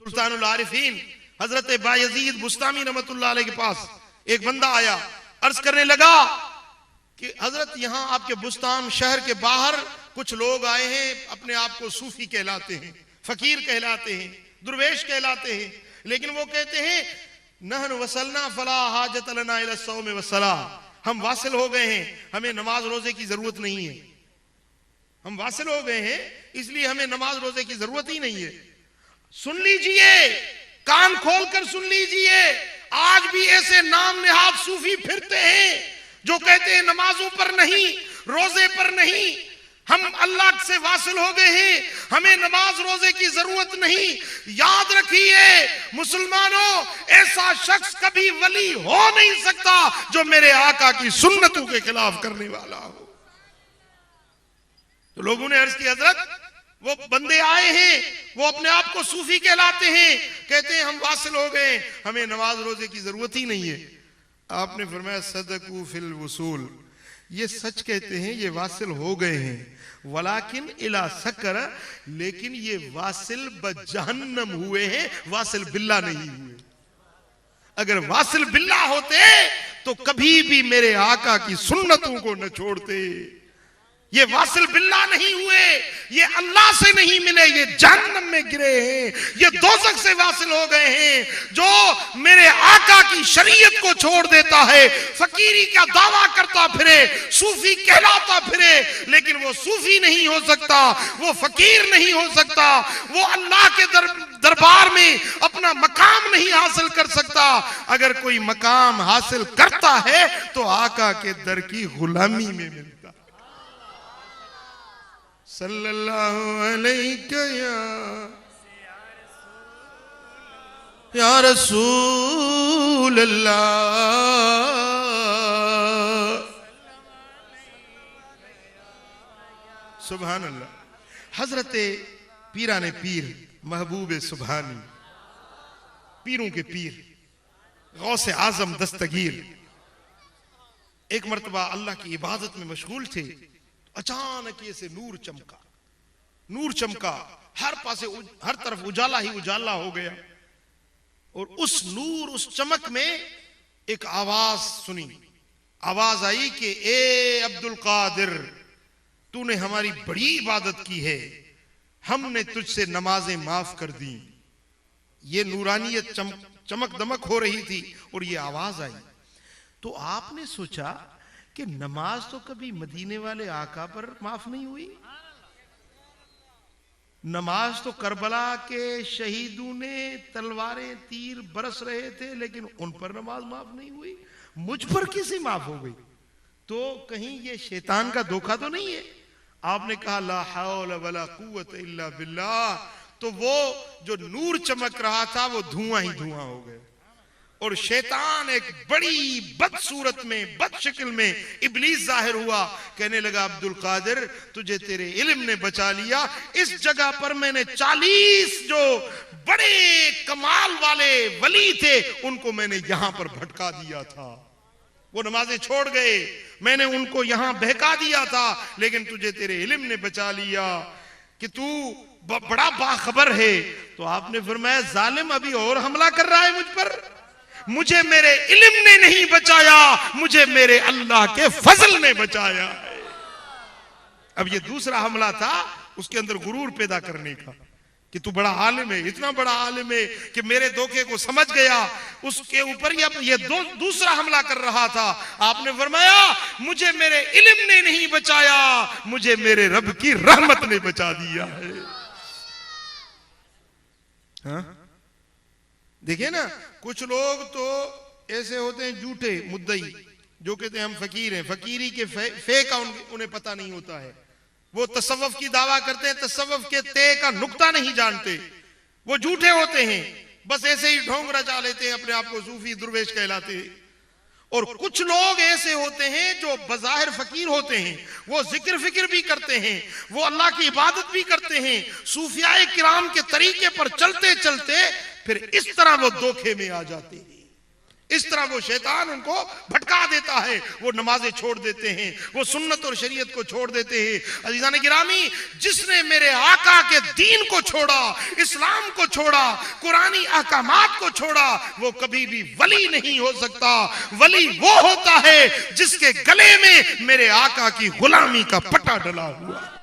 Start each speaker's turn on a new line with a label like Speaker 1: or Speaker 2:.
Speaker 1: सुल्तानुल आरिफीन हजरत बायजीद बुस्तामी रहमतुल्लाह अलैह के पास एक बंदा आया, अर्ज करने लगा कि हजरत यहाँ आपके बुस्तान शहर के बाहर कुछ लोग आए हैं, अपने आप को सूफी कहलाते हैं, फकीर कहलाते हैं, दुर्वेश कहलाते हैं, लेकिन वो कहते हैं नहन वसलना फला हाजत लना इला सौम वसला, हम वासिल हो गए हैं, हमें नमाज रोजे की जरूरत नहीं है। हम वासिल हो गए हैं इसलिए हमें नमाज रोजे की जरूरत ही नहीं है। सुन लीजिए, कान खोलकर सुन लीजिए, आज भी ऐसे नाम नेहाद सूफी फिरते हैं जो कहते हैं नमाजों पर नहीं, रोजे पर नहीं, हम अल्लाह से वासिल हो गए हैं, हमें नमाज रोजे की जरूरत नहीं। याद रखिए मुसलमानों, ऐसा शख्स कभी वली हो नहीं सकता जो मेरे आका की सुन्नतों के खिलाफ करने वाला हो। तो लोगों ने अर्ज किया हजरत वो बंदे आए हैं, वो अपने आप को सूफी कहलाते हैं, कहते हैं हम वासिल हो गए, हमें नमाज रोजे की जरूरत ही नहीं है। आपने फरमाया सदकू फिल वसूल, ये सच कहते हैं, ये वासिल हो गए हैं, वलाकिन इला सकर, लेकिन ये वासिल बजहन्नम हुए हैं, वासिल बिल्ला नहीं हुए। अगर वासिल बिल्ला होते तो कभी भी मेरे आका की सुन्नतों को न छोड़ते। ये वासिल बिल्ला नहीं हुए, ये अल्लाह से नहीं मिले, ये जहन्नम में गिरे हैं, ये दोज़ख से वासिल हो गए हैं। जो मेरे आका की शरीयत को छोड़ देता है, फकीरी का दावा करता फिरे, सूफी कहलाता फिरे, लेकिन वो सूफी नहीं हो सकता, वो फकीर नहीं हो सकता, वो अल्लाह के दरबार में अपना मकाम नहीं हासिल कर सकता। अगर कोई मकाम हासिल करता है तो आका के दर की गुलामी में मिलता। सल्लल्लाहु अलैहि या रसूल अल्लाह। सुभान अल्लाह। हजरत पीराने पीर महबूब सुभानी, पीरों के पीर गौसे आजम दस्तगीर, एक मर्तबा अल्लाह की इबादत में मशगूल थे, अचानक ये से नूर चमका, नूर चमका, हर पासे हर तरफ उजाला ही उजाला हो गया। और उस नूर, उस चमक में एक आवाज सुनी, आवाज आई कि ए अब्दुल कादिर, तूने हमारी बड़ी इबादत की है, हमने तुझसे नमाजें माफ कर दी। ये नूरानियत चमक दमक हो रही थी और ये आवाज आई। तो आपने सोचा कि नमाज तो कभी मदीने वाले आका पर माफ नहीं हुई, नमाज तो करबला के शहीदों ने तलवारें तीर बरस रहे थे लेकिन उन पर नमाज माफ नहीं हुई, मुझ पर किसी माफ हो गई। तो कहीं ये शैतान का धोखा तो नहीं है? आपने कहा ला हौला वला कुव्वत इल्ला बिल्लाह। तो वो जो नूर चमक रहा था वो धुआं ही धुआं हो गया और शैतान एक बड़ी बदसूरत में, बदशक्ल में इब्लीस जाहिर हुआ। कहने लगा अब्दुल कादिर, तुझे तेरे इल्म ने बचा लिया, इस जगह पर मैंने 40 जो बड़े कमाल वाले वली थे उनको मैंने यहां पर भटका दिया था, वो नमाजें छोड़ गए, मैंने उनको यहां बहका दिया था, लेकिन तुझे तेरे इल्म ने बचा लिया कि तू बड़ा बाखबर है। तो आपने फरमाया जालिम अभी और हमला कर रहा है मुझ पर, मुझे मेरे इल्म ने नहीं बचाया, मुझे मेरे अल्लाह के फजल ने बचाया है। अब ये दूसरा हमला था उसके अंदर गुरूर पैदा करने का कि तू बड़ा आलिम है, इतना बड़ा आलिम है कि मेरे धोखे को समझ गया, उसके ऊपर ये दूसरा हमला कर रहा था। आपने फरमाया मुझे मेरे इल्म ने नहीं बचाया, मुझे मेरे रब की रहमत ने बचा दिया है। हाँ? देखिए ना, कुछ लोग तो ऐसे होते हैं झूठे मुद्दई जो कहते हैं हम फकीर हैं, फकीरी के फे का उन्हें पता नहीं होता है, वो तसव्वुफ की दावा करते हैं, तसव्वुफ के ते का नुक्ता नहीं जानते, वो झूठे होते हैं, बस ऐसे ही ढोंग रचा लेते हैं, अपने आप को सूफी दुर्वेश कहलाते हैं। और कुछ लोग ऐसे होते हैं जो बज़ाहिर फकीर होते हैं, वो जिक्र फिक्र भी करते हैं, वो अल्लाह की इबादत भी करते हैं, सूफियाए किराम के तरीके पर चलते चलते फिर इस तरह वो धोखे में आ जाते हैं। इस तरह वो शैतान उनको भटका देता है, वो नमाजें छोड़ देते हैं, वो सुन्नत और शरीयत को छोड़ देते हैं। अजीज़ान गिरामी, जिसने मेरे आका के दीन को छोड़ा, इस्लाम को छोड़ा, कुरानी अहकामात को छोड़ा, वो कभी भी वली नहीं हो सकता। वली वो होता है जिसके गले में मेरे आका की गुलामी का पट्टा डला हुआ।